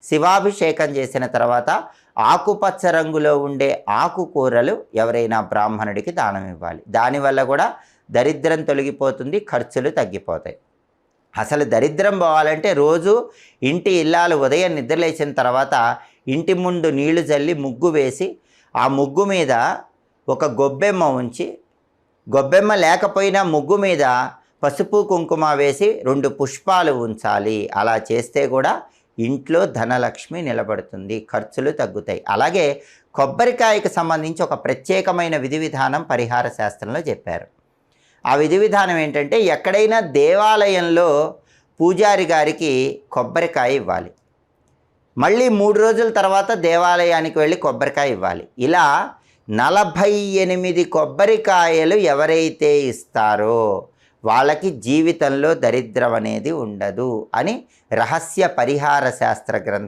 శివాభిషేకం చేసిన తర్వాత ఆకుపచ్చ రంగులో ఉండే ఆకుకూరలు ఎవరైనా బ్రాహ్మణుడికి దానం ఇవ్వాలి. దానివల్ల కూడా దరిద్రం తొలగిపోతుంది, ఖర్చులు తగ్గిపోతాయి. అసలు దరిద్రం పోవాలంటే రోజు ఇంటి ఇల్లాలు ఉదయం నిద్రలేచిన తర్వాత ఇంటి ముందు నీళ్లు చల్లి ముగ్గు వేసి ఆ ముగ్గు మీద ఒక గొబ్బెమ్మ ఉంచి, గొబ్బెమ్మ లేకపోయినా ముగ్గు మీద పసుపు కుంకుమ వేసి 2 పుష్పాలు ఉంచాలి. అలా చేస్తే కూడా ఇంట్లో ధనలక్ష్మి నిలబడుతుంది, ఖర్చులు తగ్గుతాయి. అలాగే కొబ్బరికాయకు సంబంధించి ఒక ప్రత్యేకమైన విధి విధానం పరిహార శాస్త్రంలో చెప్పారు. ఆ విధి విధానం ఏంటంటే, ఎక్కడైనా దేవాలయంలో పూజారి గారికి కొబ్బరికాయ ఇవ్వాలి. మళ్ళీ 3 రోజుల తర్వాత దేవాలయానికి వెళ్ళి కొబ్బరికాయ ఇవ్వాలి. ఇలా 48 కొబ్బరికాయలు ఎవరైతే ఇస్తారో వాళ్ళకి జీవితంలో దరిద్రం అనేది ఉండదు అని రహస్య పరిహార శాస్త్ర గ్రంథం